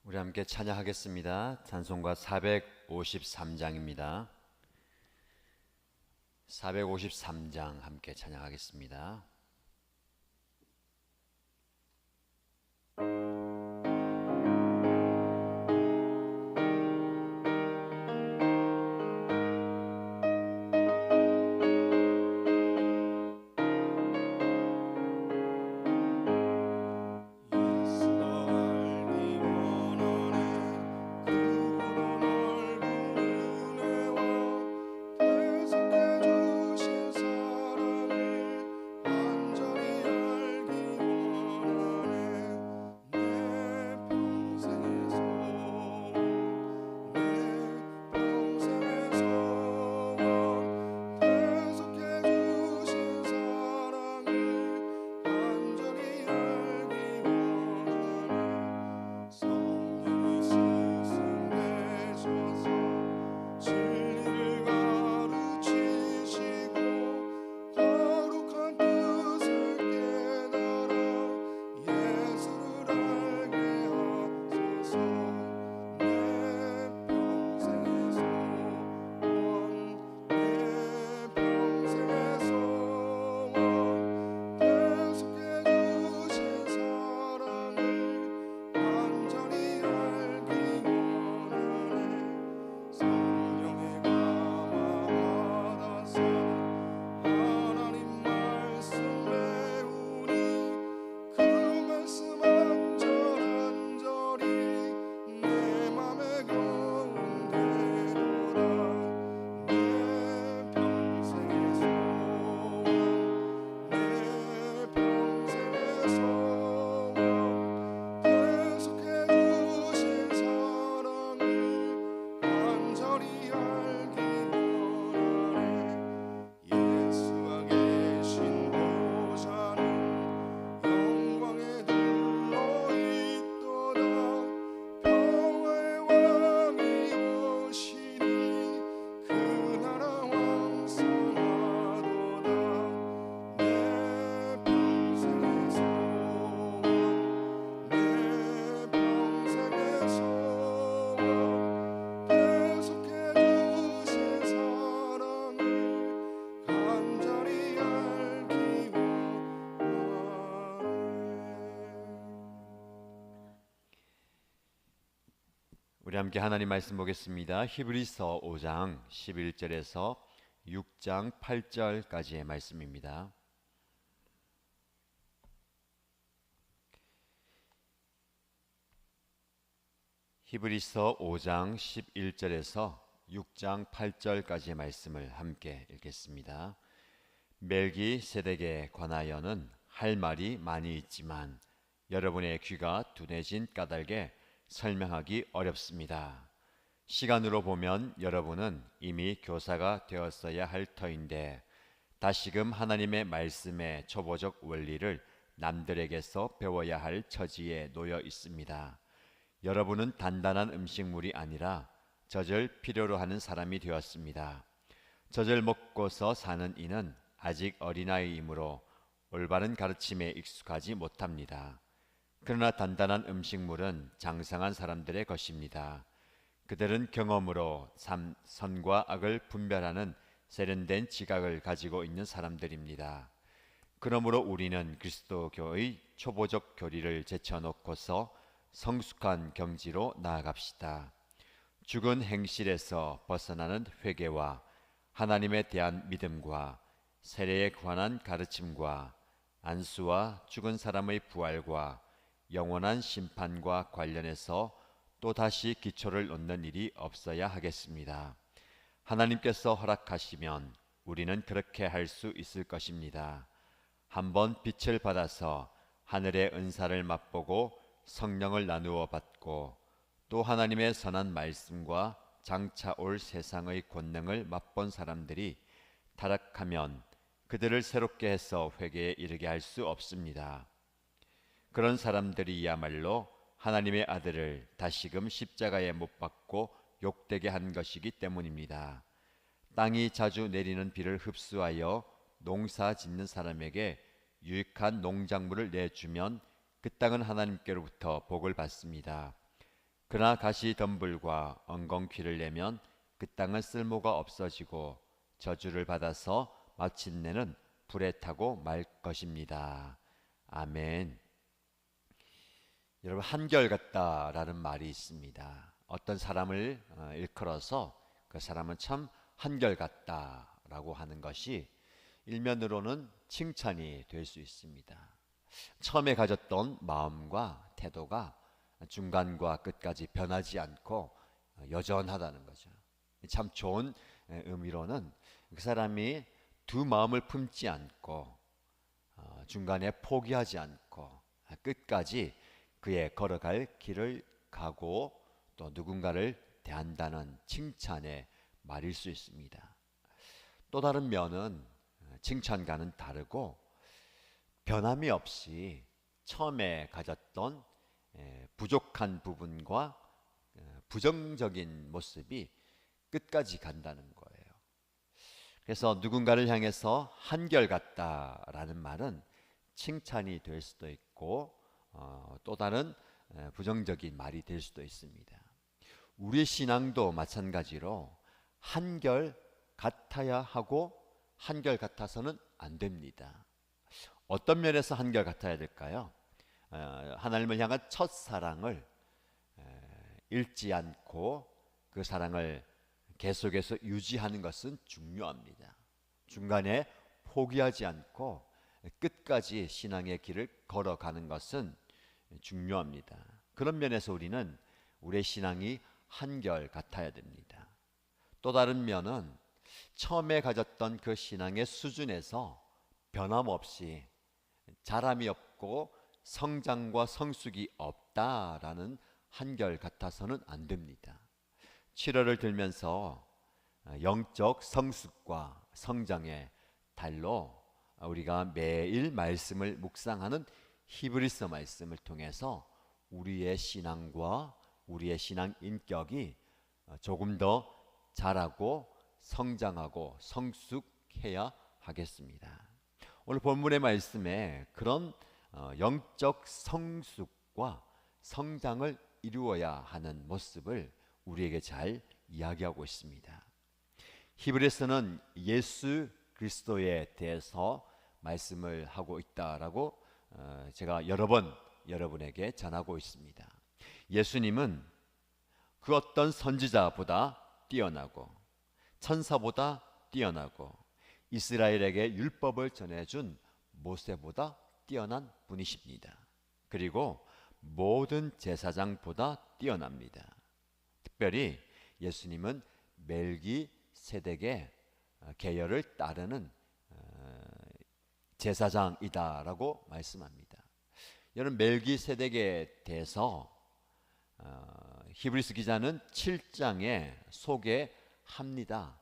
우리 함께 찬양하겠습니다. 찬송가 453장입니다. 453장 함께 찬양하겠습니다. 우리 함께 하나님 말씀 보겠습니다. 히브리서 5장 11절에서 6장 8절까지의 말씀입니다. 히브리서 5장 11절에서 6장 8절까지의 말씀을 함께 읽겠습니다. 멜기세덱에 관하여는 할 말이 많이 있지만 여러분의 귀가 둔해진 까닭에 설명하기 어렵습니다. 시간으로 보면 여러분은 이미 교사가 되었어야 할 터인데 다시금 하나님의 말씀의 초보적 원리를 남들에게서 배워야 할 처지에 놓여 있습니다. 여러분은 단단한 음식물이 아니라 젖을 필요로 하는 사람이 되었습니다. 젖을 먹고서 사는 이는 아직 어린아이이므로 올바른 가르침에 익숙하지 못합니다. 그러나 단단한 음식물은 장성한 사람들의 것입니다. 그들은 경험으로 선과 악을 분별하는 세련된 지각을 가지고 있는 사람들입니다. 그러므로 우리는 그리스도교의 초보적 교리를 제쳐놓고서 성숙한 경지로 나아갑시다. 죽은 행실에서 벗어나는 회개와 하나님에 대한 믿음과 세례에 관한 가르침과 안수와 죽은 사람의 부활과 영원한 심판과 관련해서 또다시 기초를 놓는 일이 없어야 하겠습니다. 하나님께서 허락하시면 우리는 그렇게 할 수 있을 것입니다. 한번 빛을 받아서 하늘의 은사를 맛보고 성령을 나누어 받고 또 하나님의 선한 말씀과 장차 올 세상의 권능을 맛본 사람들이 타락하면 그들을 새롭게 해서 회개에 이르게 할 수 없습니다. 그런 사람들이야말로 하나님의 아들을 다시금 십자가에 못 박고 욕되게 한 것이기 때문입니다. 땅이 자주 내리는 비를 흡수하여 농사 짓는 사람에게 유익한 농작물을 내주면 그 땅은 하나님께로부터 복을 받습니다. 그러나 가시덤불과 엉겅퀴를 내면 그 땅은 쓸모가 없어지고 저주를 받아서 마침내는 불에 타고 말 것입니다. 아멘. 여러분, 한결같다라는 말이 있습니다. 어떤 사람을 일컬어서 그 사람은 참 한결같다라고 하는 것이 일면으로는 칭찬이 될 수 있습니다. 처음에 가졌던 마음과 태도가 중간과 끝까지 변하지 않고 여전하다는 거죠. 참 좋은 의미로는 그 사람이 두 마음을 품지 않고 중간에 포기하지 않고 끝까지 그의 걸어갈 길을 가고 또 누군가를 대한다는 칭찬의 말일 수 있습니다. 또 다른 면은 칭찬과는 다르고 변함이 없이 처음에 가졌던 부족한 부분과 부정적인 모습이 끝까지 간다는 거예요. 그래서 누군가를 향해서 한결같다라는 말은 칭찬이 될 수도 있고 또 다른 부정적인 말이 될 수도 있습니다. 우리 신앙도 마찬가지로 한결 같아야 하고 한결 같아서는 안 됩니다. 어떤 면에서 한결 같아야 될까요? 하나님을 향한 첫 사랑을 잃지 않고 그 사랑을 계속해서 유지하는 것은 중요합니다. 중간에 포기하지 않고 끝까지 신앙의 길을 걸어가는 것은 중요합니다. 그런 면에서 우리는 우리의 신앙이 한결 같아야 됩니다. 또 다른 면은 처음에 가졌던 그 신앙의 수준에서 변함없이 자람이 없고 성장과 성숙이 없다라는 한결 같아서는 안 됩니다. 7월을 들면서 영적 성숙과 성장의 달로 우리가 매일 말씀을 묵상하는 히브리서 말씀을 통해서 우리의 신앙과 우리의 신앙 인격이 조금 더 자라고 성장하고 성숙해야 하겠습니다. 오늘 본문의 말씀에 그런 영적 성숙과 성장을 이루어야 하는 모습을 우리에게 잘 이야기하고 있습니다. 히브리서는 예수 그리스도에 대해서 말씀을 하고 있다라고 제가 여러 번 여러분에게 전하고 있습니다. 예수님은 그 어떤 선지자보다 뛰어나고 천사보다 뛰어나고 이스라엘에게 율법을 전해준 모세보다 뛰어난 분이십니다. 그리고 모든 제사장보다 뛰어납니다. 특별히 예수님은 멜기세덱의 계열을 따르는 제사장이다라고 말씀합니다. 여러분, 멜기세덱에 대해서 히브리서 기자는 7장에 소개합니다.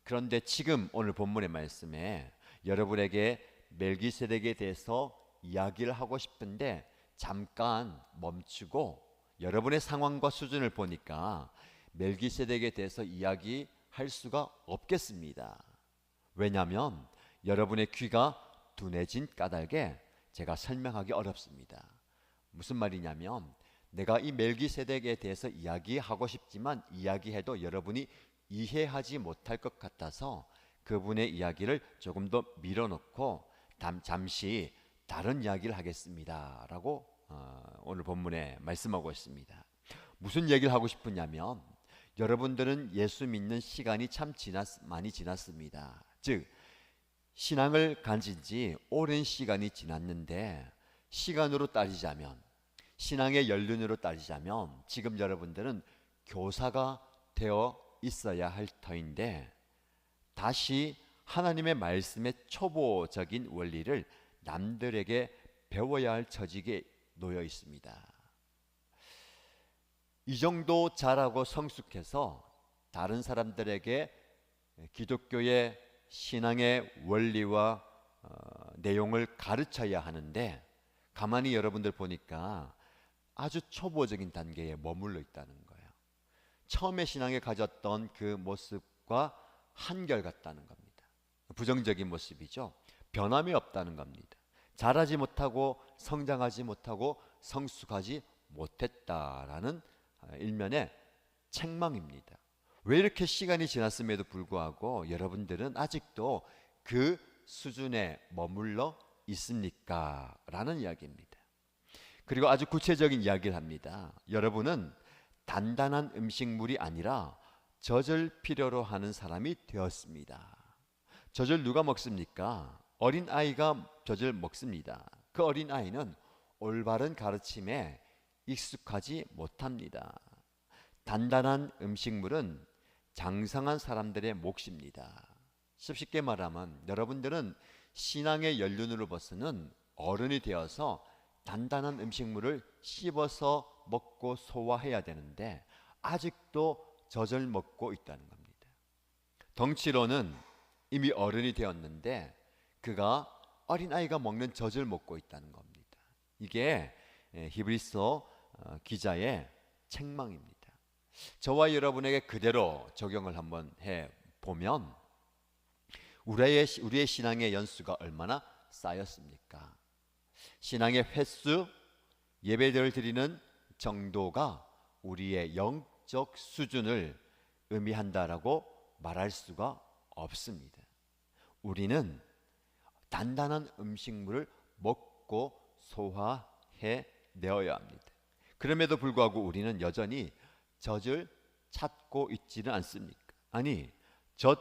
그런데 지금 오늘 본문의 말씀에 여러분에게 멜기세덱에 대해서 이야기를 하고 싶은데 잠깐 멈추고 여러분의 상황과 수준을 보니까 멜기세덱에 대해서 이야기할 수가 없겠습니다. 왜냐하면 여러분의 귀가 둔해진 까닭에 제가 설명하기 어렵습니다. 무슨 말이냐면 내가 이 멜기세덱에 대해서 이야기하고 싶지만 이야기해도 여러분이 이해하지 못할 것 같아서 그분의 이야기를 조금 더 밀어놓고 잠시 다른 이야기를 하겠습니다 라고 오늘 본문에 말씀하고 있습니다. 무슨 얘기를 하고 싶으냐면 여러분들은 예수 믿는 시간이 참 많이 지났습니다. 즉 신앙을 가진 지 오랜 시간이 지났는데 시간으로 따지자면 신앙의 연륜으로 따지자면 지금 여러분들은 교사가 되어 있어야 할 터인데 다시 하나님의 말씀의 초보적인 원리를 남들에게 배워야 할 처지에 놓여 있습니다. 이 정도 잘하고 성숙해서 다른 사람들에게 기독교의 신앙의 원리와 내용을 가르쳐야 하는데 가만히 여러분들 보니까 아주 초보적인 단계에 머물러 있다는 거예요. 처음에 신앙에 가졌던 그 모습과 한결같다는 겁니다. 부정적인 모습이죠. 변함이 없다는 겁니다. 자라지 못하고 성장하지 못하고 성숙하지 못했다라는 일면의 책망입니다. 왜 이렇게 시간이 지났음에도 불구하고 여러분들은 아직도 그 수준에 머물러 있습니까? 라는 이야기입니다. 그리고 아주 구체적인 이야기를 합니다. 여러분은 단단한 음식물이 아니라 젖을 필요로 하는 사람이 되었습니다. 젖을 누가 먹습니까? 어린 아이가 젖을 먹습니다. 그 어린 아이는 올바른 가르침에 익숙하지 못합니다. 단단한 음식물은 장성한 사람들의 몫입니다. 쉽게 말하면 여러분들은 신앙의 연륜으로 벗어는 어른이 되어서 단단한 음식물을 씹어서 먹고 소화해야 되는데 아직도 젖을 먹고 있다는 겁니다. 덩치로는 이미 어른이 되었는데 그가 어린아이가 먹는 젖을 먹고 있다는 겁니다. 이게 히브리서 기자의 책망입니다. 저와 여러분에게 그대로 적용을 한번 해보면 우리의 신앙의 연수가 얼마나 쌓였습니까? 신앙의 횟수, 예배를 드리는 정도가 우리의 영적 수준을 의미한다라고 말할 수가 없습니다. 우리는 단단한 음식물을 먹고 소화해 내어야 합니다. 그럼에도 불구하고 우리는 여전히 젖을 찾고 있지는 않습니까? 아니, 젖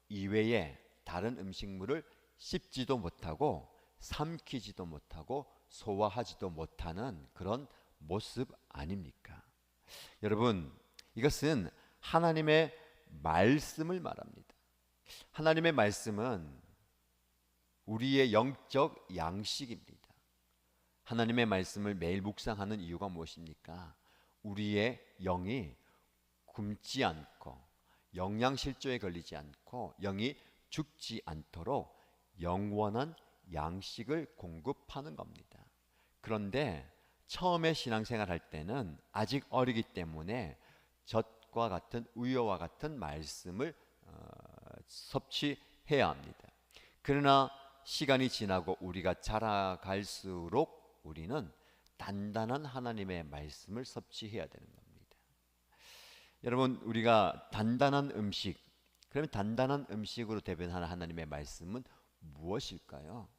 이외에 다른 음식물을 씹지도 못하고 삼키지도 못하고 소화하지도 못하는 그런 모습 아닙니까? 여러분, 이것은 하나님의 말씀을 말합니다. 하나님의 말씀은 우리의 영적 양식입니다. 하나님의 말씀을 매일 묵상하는 이유가 무엇입니까? 우리의 영이 굶지 않고 영양실조에 걸리지 않고 영이 죽지 않도록 영원한 양식을 공급하는 겁니다. 그런데 처음에 신앙생활 할 때는 아직 어리기 때문에 젖과 같은 우유와 같은 말씀을 섭취해야 합니다. 그러나 시간이 지나고 우리가 자라갈수록 우리는 단단한 하나님의 말씀을 섭취해야 되는 겁니다. 여러분, 우리가 단단한 음식, 그러면 단단한 음식으로 대변하는 하나님의 말씀은 무엇일까요?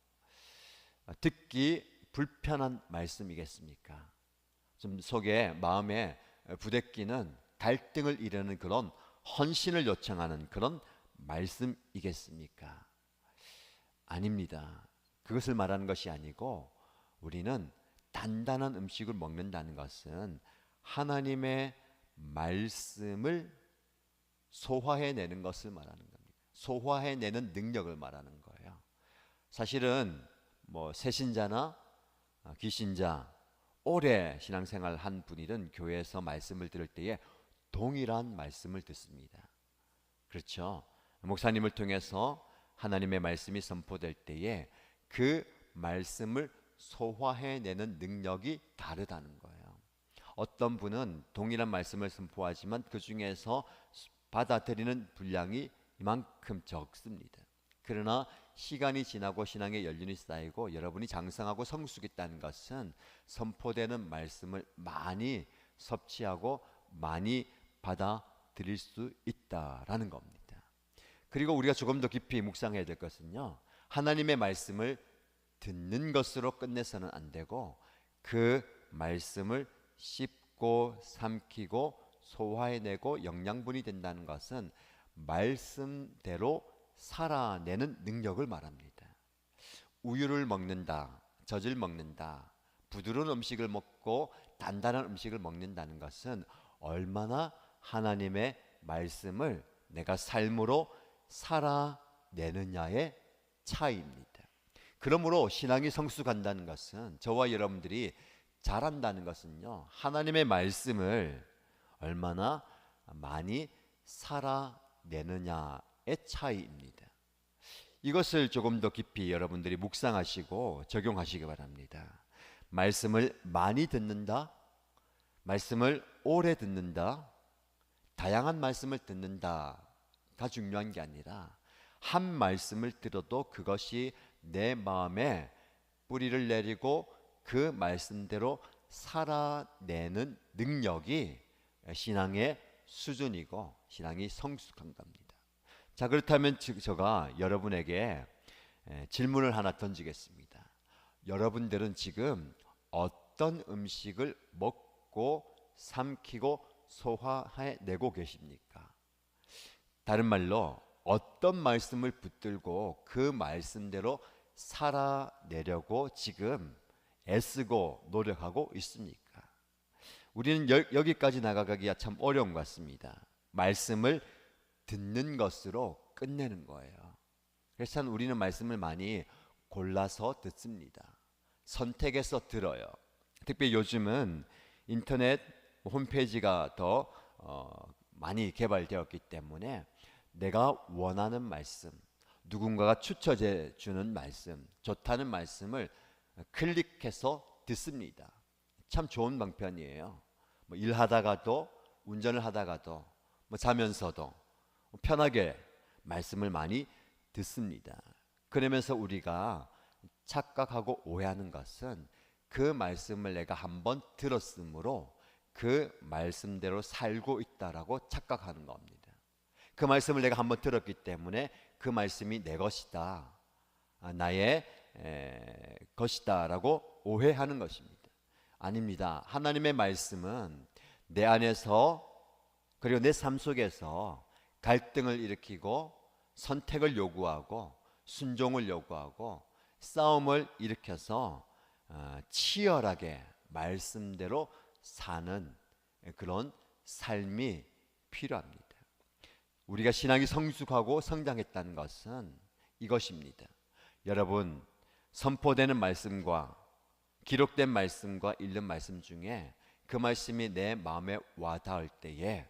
듣기 불편한 말씀이겠습니까? 좀 속에 마음에 부대끼는 갈등을 이루는 그런 헌신을 요청하는 그런 말씀이겠습니까? 아닙니다. 그것을 말하는 것이 아니고 우리는 단단한 음식을 먹는다는 것은 하나님의 말씀을 소화해내는 것을 말하는 겁니다. 소화해내는 능력을 말하는 거예요. 사실은 새신자나 귀신자 오래 신앙생활 한 분이든 교회에서 말씀을 들을 때에 동일한 말씀을 듣습니다. 그렇죠? 목사님을 통해서 하나님의 말씀이 선포될 때에 그 말씀을 소화해내는 능력이 다르다는 거예요. 어떤 분은 동일한 말씀을 선포하지만 그 중에서 받아들이는 분량이 이만큼 적습니다. 그러나 시간이 지나고 신앙의 연륜이 쌓이고 여러분이 장성하고 성숙했다는 것은 선포되는 말씀을 많이 섭취하고 많이 받아들일 수 있다라는 겁니다. 그리고 우리가 조금 더 깊이 묵상해야 될 것은요, 하나님의 말씀을 듣는 것으로 끝내서는 안 되고 그 말씀을 씹고 삼키고 소화해내고 영양분이 된다는 것은 말씀대로 살아내는 능력을 말합니다. 우유를 먹는다, 젖을 먹는다, 부드러운 음식을 먹고 단단한 음식을 먹는다는 것은 얼마나 하나님의 말씀을 내가 삶으로 살아내느냐의 차이입니다. 그러므로 신앙이 성숙한다는 것은, 저와 여러분들이 잘한다는 것은요, 하나님의 말씀을 얼마나 많이 살아내느냐의 차이입니다. 이것을 조금 더 깊이 여러분들이 묵상하시고 적용하시기 바랍니다. 말씀을 많이 듣는다, 말씀을 오래 듣는다, 다양한 말씀을 듣는다가 중요한 게 아니라 한 말씀을 들어도 그것이 내 마음에 뿌리를 내리고 그 말씀대로 살아내는 능력이 신앙의 수준이고 신앙이 성숙한 겁니다. 자, 그렇다면 제가 여러분에게 질문을 하나 던지겠습니다. 여러분들은 지금 어떤 음식을 먹고 삼키고 소화해내고 계십니까? 다른 말로 어떤 말씀을 붙들고 그 말씀대로 살아내려고 지금 애쓰고 노력하고 있습니까? 우리는 여기까지 나아가기가 참 어려운 것 같습니다. 말씀을 듣는 것으로 끝내는 거예요. 그래서 우리는 말씀을 많이 골라서 듣습니다. 선택해서 들어요. 특히 요즘은 인터넷 홈페이지가 더 많이 개발되었기 때문에 내가 원하는 말씀, 누군가가 추천해 주는 말씀, 좋다는 말씀을 클릭해서 듣습니다. 참 좋은 방편이에요. 일하다가도, 운전을 하다가도, 자면서도 편하게 말씀을 많이 듣습니다. 그러면서 우리가 착각하고 오해하는 것은 그 말씀을 내가 한번 들었으므로 그 말씀대로 살고 있다라고 착각하는 겁니다. 그 말씀을 내가 한번 들었기 때문에 그 말씀이 내 것이다, 나의 것이다 라고 오해하는 것입니다. 아닙니다. 하나님의 말씀은 내 안에서 그리고 내 삶 속에서 갈등을 일으키고 선택을 요구하고 순종을 요구하고 싸움을 일으켜서 치열하게 말씀대로 사는 그런 삶이 필요합니다. 우리가 신앙이 성숙하고 성장했다는 것은 이것입니다. 여러분, 선포되는 말씀과 기록된 말씀과 읽는 말씀 중에 그 말씀이 내 마음에 와닿을 때에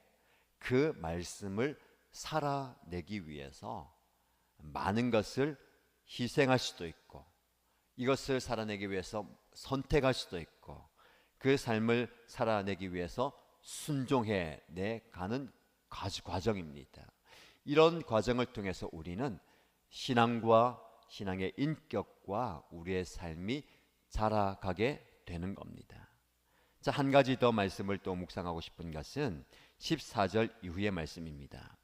그 말씀을 살아내기 위해서 많은 것을 희생할 수도 있고 이것을 살아내기 위해서 선택할 수도 있고 그 삶을 살아내기 위해서 순종해 내가는 과정입니다. 이런 과정을 통해서 우리는 신앙과 신앙의 인격과 우리의 삶이 자라가게 되는 겁니다. 자, 한 가지 더 말씀을 또 묵상하고 싶은 것은 14절 이후의 말씀입니다.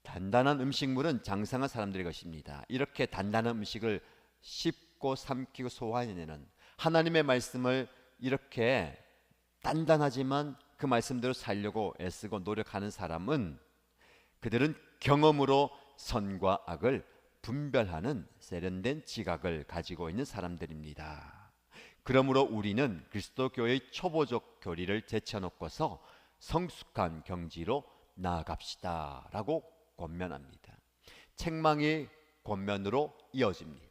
단단한 음식물은 장성한 사람들의 것입니다. 이렇게 단단한 음식을 씹고 삼키고 소화해내는 하나님의 말씀을 이렇게 단단하지만 그 말씀대로 살려고 애쓰고 노력하는 사람은 그들은 경험으로 선과 악을 분별하는 세련된 지각을 가지고 있는 사람들입니다. 그러므로 우리는 그리스도 교회의 초보적 교리를 제쳐놓고서 성숙한 경지로 나아갑시다 라고 권면합니다. 책망이 권면으로 이어집니다.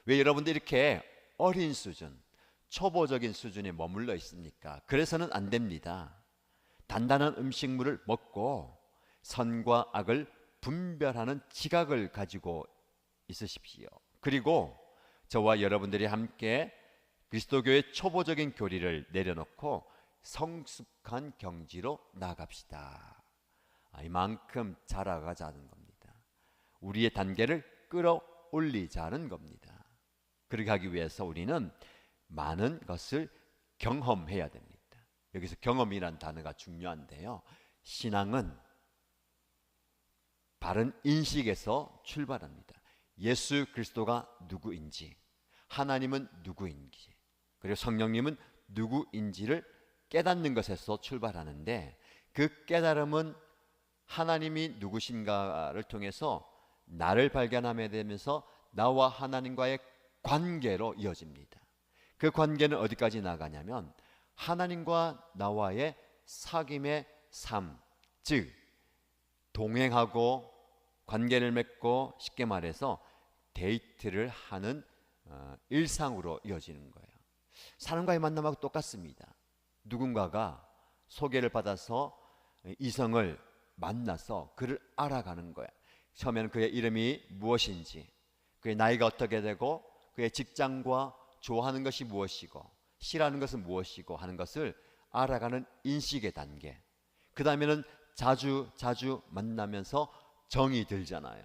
왜 여러분들 이렇게 어린 수준, 초보적인 수준에 머물러 있습니까? 그래서는 안 됩니다. 단단한 음식물을 먹고 선과 악을 분별하는 지각을 가지고 있으십시오. 그리고 저와 여러분들이 함께 그리스도교의 초보적인 교리를 내려놓고 성숙한 경지로 나아갑시다. 이만큼 자라가자는 겁니다. 우리의 단계를 끌어올리자는 겁니다. 그렇게 하기 위해서 우리는 많은 것을 경험해야 됩니다. 여기서 경험이란 단어가 중요한데요. 신앙은 바른 인식에서 출발합니다. 예수 그리스도가 누구인지, 하나님은 누구인지, 그리고 성령님은 누구인지를 깨닫는 것에서 출발하는데 그 깨달음은 하나님이 누구신가를 통해서 나를 발견하게 되면서 나와 하나님과의 관계로 이어집니다. 그 관계는 어디까지 나가냐면 하나님과 나와의 사귐의 삶, 즉 동행하고 관계를 맺고 쉽게 말해서 데이트를 하는 일상으로 이어지는 거예요. 사람과의 만남하고 똑같습니다. 누군가가 소개를 받아서 이성을 만나서 그를 알아가는 거야. 처음에는 그의 이름이 무엇인지, 그의 나이가 어떻게 되고, 그의 직장과 좋아하는 것이 무엇이고 싫어하는 것은 무엇이고 하는 것을 알아가는 인식의 단계. 그 다음에는 자주 만나면서 정이 들잖아요.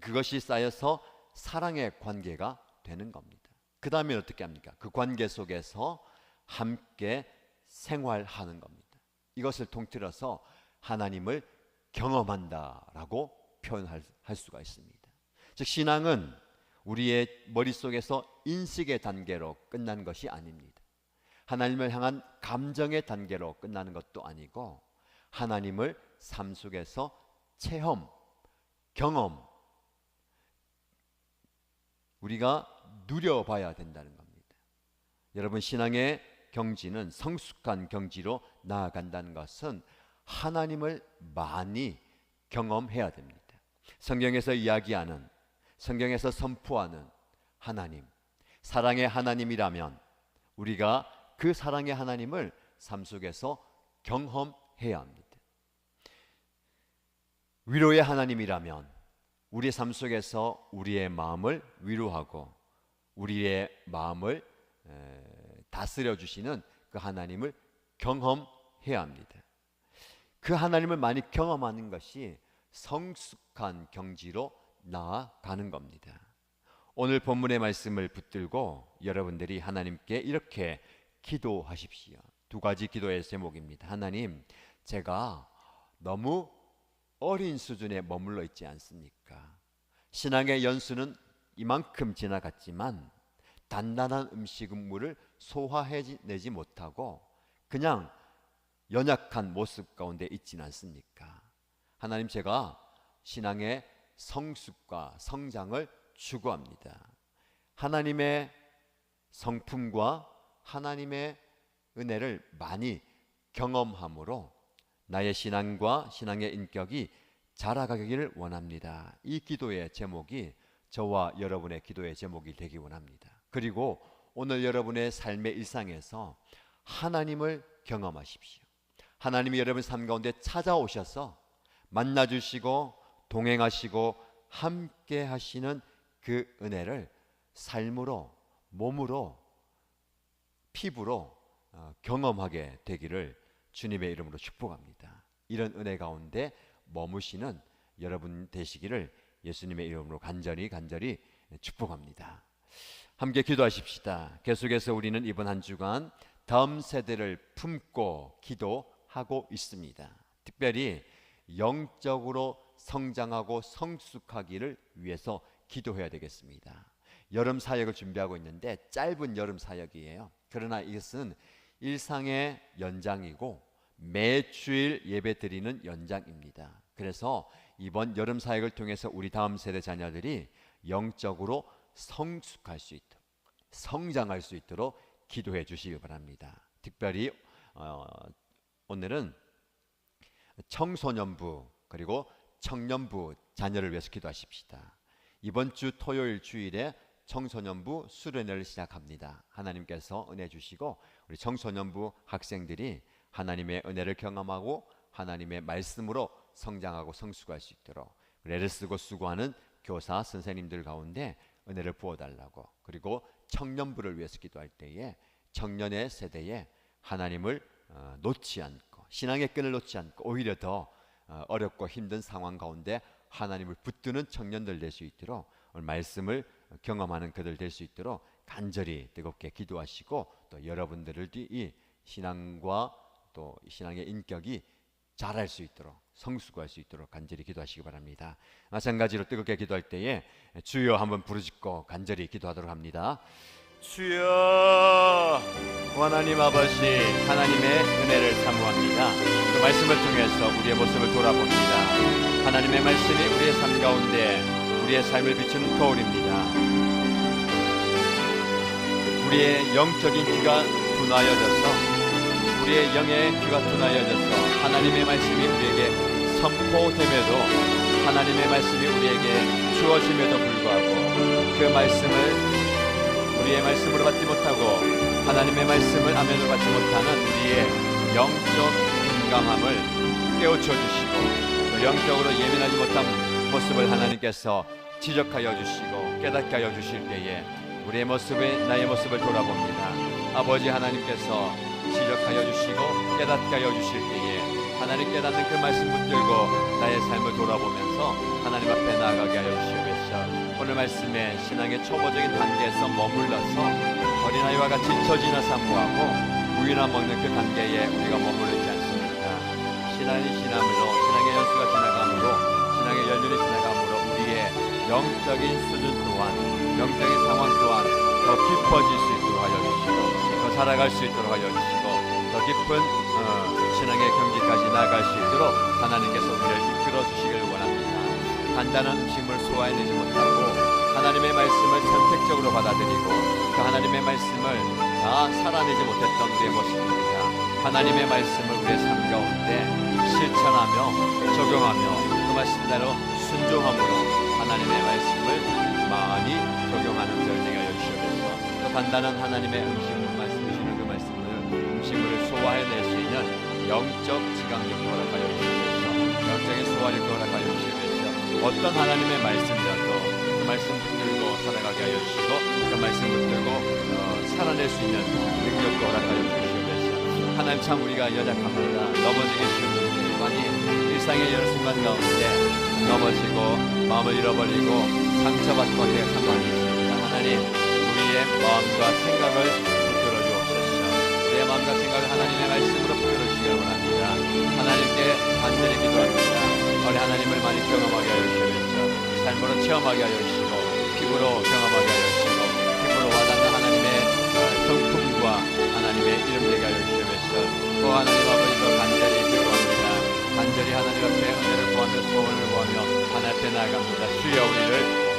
그것이 쌓여서 사랑의 관계가 되는 겁니다. 그 다음에 어떻게 합니까? 그 관계 속에서 함께 생활하는 겁니다. 이것을 통틀어서 하나님을 경험한다라고 표현할 수가 있습니다. 즉 신앙은 우리의 머릿속에서 인식의 단계로 끝난 것이 아닙니다. 하나님을 향한 감정의 단계로 끝나는 것도 아니고 하나님을 삶 속에서 체험, 경험, 우리가 누려봐야 된다는 겁니다. 여러분 신앙의 경지는 성숙한 경지로 나아간다는 것은 하나님을 많이 경험해야 됩니다. 성경에서 이야기하는, 성경에서 선포하는 하나님, 사랑의 하나님이라면 우리가 그 사랑의 하나님을 삶 속에서 경험해야 합니다. 위로의 하나님이라면 우리의 삶 속에서 우리의 마음을 위로하고 우리의 마음을 다스려 주시는 그 하나님을 경험해야 합니다. 그 하나님을 많이 경험하는 것이 성숙한 경지로 나아가는 겁니다. 오늘 본문의 말씀을 붙들고 여러분들이 하나님께 이렇게 기도하십시오. 두 가지 기도의 제목입니다. 하나님, 제가 너무 어린 수준에 머물러 있지 않습니까? 신앙의 연수는 이만큼 지나갔지만 단단한 음식물을 소화해내지 못하고 그냥 연약한 모습 가운데 있지는 않습니까? 하나님, 제가 신앙의 성숙과 성장을 추구합니다. 하나님의 성품과 하나님의 은혜를 많이 경험함으로 나의 신앙과 신앙의 인격이 자라가기를 원합니다. 이 기도의 제목이 저와 여러분의 기도의 제목이 되기 원합니다. 그리고 오늘 여러분의 삶의 일상에서 하나님을 경험하십시오. 하나님이 여러분 삶 가운데 찾아오셔서 만나주시고 동행하시고 함께 하시는 그 은혜를 삶으로, 몸으로, 피부로 경험하게 되기를 주님의 이름으로 축복합니다. 이런 은혜 가운데 머무시는 여러분 되시기를 예수님의 이름으로 간절히 축복합니다. 함께 기도하십시다. 계속해서 우리는 이번 한 주간 다음 세대를 품고 기도하고 있습니다. 특별히 영적으로 성장하고 성숙하기를 위해서 기도해야 되겠습니다. 여름 사역을 준비하고 있는데 짧은 여름 사역이에요. 그러나 이것은 일상의 연장이고 매주일 예배 드리는 연장입니다. 그래서 이번 여름 사역을 통해서 우리 다음 세대 자녀들이 영적으로 성숙할 수 있도록, 성장할 수 있도록 기도해 주시기 바랍니다. 특별히 오늘은 청소년부 그리고 청년부 자녀를 위해서 기도하십시다. 이번 주 토요일 주일에 청소년부 수련회를 시작합니다. 하나님께서 은혜 주시고 우리 청소년부 학생들이 하나님의 은혜를 경험하고 하나님의 말씀으로 성장하고 성숙할 수 있도록 애를 쓰고 수고하는 교사 선생님들 가운데 은혜를 부어달라고, 그리고 청년부를 위해서 기도할 때에 청년의 세대에 하나님을 놓지 않고 신앙의 끈을 놓지 않고 오히려 더 어렵고 힘든 상황 가운데 하나님을 붙드는 청년들 될 수 있도록 오늘 말씀을 경험하는 그들 될 수 있도록 간절히 뜨겁게 기도하시고 또 여러분들을 이 신앙과 또 신앙의 인격이 자랄 수 있도록 성숙할 수 있도록 간절히 기도하시기 바랍니다. 마찬가지로 뜨겁게 기도할 때에 주여 한번 부르짖고 간절히 기도하도록 합니다. 주여, 하나님 아버지, 하나님의 은혜를 사모합니다. 그 말씀을 통해서 우리의 모습을 돌아봅니다. 하나님의 말씀이 우리의 삶 가운데 우리의 삶을 비추는 거울입니다. 우리의 영적인 귀가 둔하여져서 우리의 영의 귀가 둔하여져서 하나님의 말씀이 우리에게 선포됨에도 하나님의 말씀이 우리에게 주어짐에도 불구하고 그 말씀을 우리의 말씀으로 받지 못하고 하나님의 말씀을 아멘으로 받지 못하는 우리의 영적 민감함을 깨우쳐 주시고 또 영적으로 예민하지 못한 모습을 하나님께서 지적하여 주시고 깨닫게 하여 주실 때에 우리의 모습에 나의 모습을 돌아봅니다. 아버지 하나님께서 지적하여 주시고 깨닫게 하여 주실 때에 하나님 깨닫는 그 말씀 붙들고 나의 삶을 돌아보면서 하나님 앞에 나아가게 하여 주시옵소서. 오늘 말씀에 신앙의 초보적인 단계에서 머물러서 어린아이와 같이 처지나 사모하고 우유나 먹는 그 단계에 우리가 머무르지 않습니까? 시간이 지남으로 신앙의 연수가 지나감으로 신앙의 연륜이 지나감으로 우리의 영적인 수준 또한 영적인 상황 또한 더 깊어질 수 있도록 하여 주시고 더 살아갈 수 있도록 하여 주시고 더 깊은 신앙의 경지까지 나아갈 수 있도록 하나님께서 우리를 이끌어 주시기를 원합니다. 간단한 음식을 소화해내지 못하고 하나님의 말씀을 선택적으로 받아들이고 그 하나님의 말씀을 다 살아내지 못했던 우리의 모습입니다. 하나님의 말씀을 우리의 삶 가운데 실천하며 적용하며 그 말씀대로 순종함으로 하나님의 말씀을 많이 적용하는 저희가 여주시옵소서. 또 단단한 하나님의 말씀이시는 그 음식물을 소화해낼 수 있는 영적 지각력을 허락하여 주시옵소서. 영적인 소화력을 허락하여 주시옵소서. 어떤 하나님의 말씀이라도 그 말씀 붙들고 살아가게 하여 주시고 그 말씀 붙들고 살아낼 수 있는 능력도 허락하여 주시옵소서. 하나님 참 우리가 연약합니다. 넘어지기 쉬운 분들 많이 일상의 여러 순간 가운데 넘어지고 마음을 잃어버리고 상처받고 할 때가 참 많이 있습니다. 하나님 우리의 마음과 생각을 붙들어 주옵소서. 우리의 마음과 생각을 하나님의 말씀으로 붙들어 주시기 원합니다. 하나님께 간절히 기도합니다. 우리 하나님을 많이 경험하게 하여 주시옵소서. 삶으로 체험하게 하여 주시고 피부로 경험하게 하여 주시고 피부로 와닿는 하나님의 성품과 하나님의 이름 되게 하여 주시옵소서. 또 하나님 아버지도 간절히 기도합니다. 간절히 하나님 앞에 은혜를 구하며 소원을 구하며 하나님 앞에 나아갑니다. 주여 우리를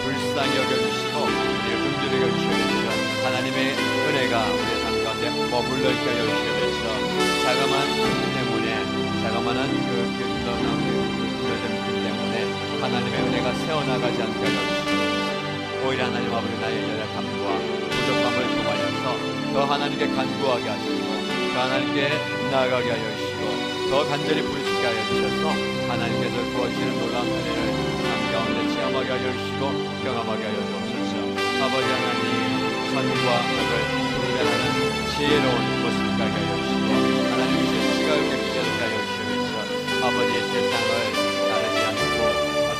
불쌍히 여겨주시고 우리를 긍휼히 여겨주시옵소서. 하나님의 은혜가 우리의 삶 가운데 머물러 있게 하여 주시옵소서. 자그마한 때문에 자그마한 그 때문에 하나님의 은혜가 세워나가지 않게 하여 주시옵소서. 오히려 하나님 아버지 나의 연약함과 부족함을 통하여서 더 하나님께 간구하게 하시고 더 하나님께 나아가게 하여 주시고 더 간절히 부르시게 하여 주셔서 하나님께서 부어주시는 놀라운 은혜를 삶 가운데 체험하게 하여 주시고 경험하게 하여 주옵소서. 아버지 하나님 선과 악을 분별하는 지혜로운 모습을 가게 하여 주시고 하나님 주신 시각을 깨닫게 하여 주시옵소서. 아버지의 세상을 따르지 않고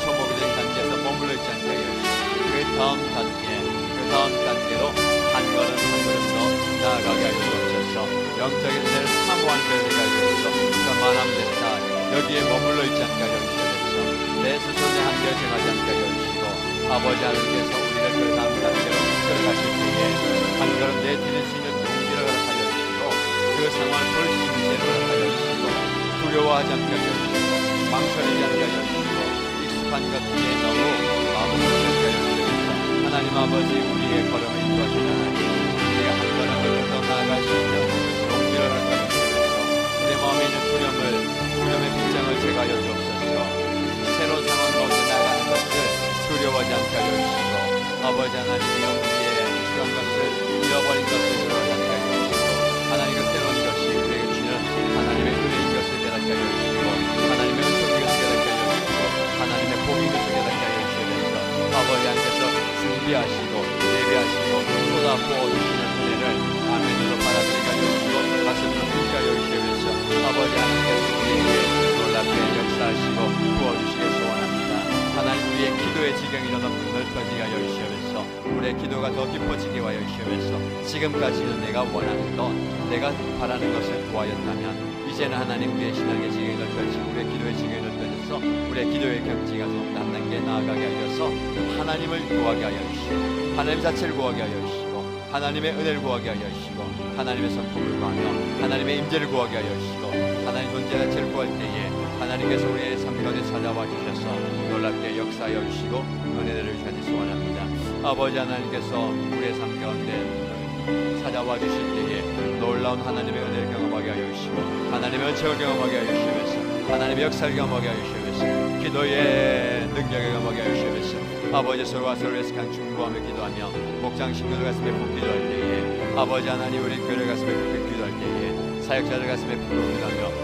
초보기된 단계에서 머물러 있지 않게 하여 주시고 그 다음 단계로 한 걸음 한 걸음 더 나아가게 하여 주옵소서. 영적인 은혜를 사모하는 배우게 하여 주옵소서. 그만하면 됐다 여기에 머물러 있지 않게 하여 주옵소서. 내 스스로의 한계를 정하지 않게 하여 주시고 아버지 하나님께서 우리를 그 다음 단계로 끌어가실 때에 한 걸음 내디딜 수 있는 용기를 허락하여 주시고 그 상황을 볼 수 있는 지혜를 허락하여 주시고 두려워하지 않게 하여 주시고 망설이지 않게 하여 주시고 익숙한 것들에 너무 마음을 쏟지 않게 하여 주시옵소서. 하나님 아버지 우리의 걸음을 인도하시는 하나님 우리가 한 걸음을 더 나아갈 수 있는 용기를 허락하여 주시옵소서. 우리 마음에 있는 두려움의 빗장을 제거하여 주옵소서. 새로운 상황 가운데 나아가는 것을 두려워하지 않게 하여 주시고 아버지 하나님이여 우리의 익숙한 것을 잃어버린 것을 두려워하지 않게 하여 주시고 하나님과 새로운 것이 우리에게 주는 하나님의 은혜인 것을 깨닫게 하여 주시고 하나님의 은총인 것을 깨닫게 하여 주시고 하나님의 복인 것을 깨닫게 하여 주시면서 아버지 하나님께서 준비하시고 예배하시고 쏟아부어 주시는 은혜를 아멘으로 받아들이게 하여 주시고 가슴으로 믿게 하여 주시면서 아버지 하나님께서 우리에게 놀랍게 역사하시고 부어주시길 소원합니다. 하나님 우리의 기도의 지경이 더 넓어지게 하여 주시면서 우리의 기도가 더 깊어지게 하여 주시면서 지금까지는 내가 원하는 것 내가 바라는 것을 구하였다면 이제는 하나님 우리의 신앙의 지경이 넓어지고 우리의 기도의 지경이 넓어져서 우리의 기도의 경지가 좀 더 한 단계 나아가게 하여서 하나님을 구하게 하여 주시고 하나님 자체를 구하게 하여 주시고 하나님의 은혜를 구하게 하여 주시고 하나님의 성품을 구하며 하나님의 임재를 구하게 하여 주시고 하나님 존재 자체를 구할 때에 하나님께서 우리의 삶 가운데 찾아와 주셔서 놀랍게 역사하여 주시고 은혜를 주시니 소원합니다. 아버지 하나님께서 우리의 삶 가운데 찾아와 주실 때에 놀라운 하나님의 은혜를 경험하게 하여 주시고 하나님의 은총을 경험하게 하여 주시면서 하나님의 역사를 경험하게 하여 주시면서 기도의 능력을 경험하게 하여 주시면서 아버지 서로와 서로를 위해서 중보하며 기도하며 목장 신도들 가슴에 푹 기도할 때에 아버지 하나님 우리 교회 가슴에 푹 기도할 때에 사역자들 가슴에 푹 기도하며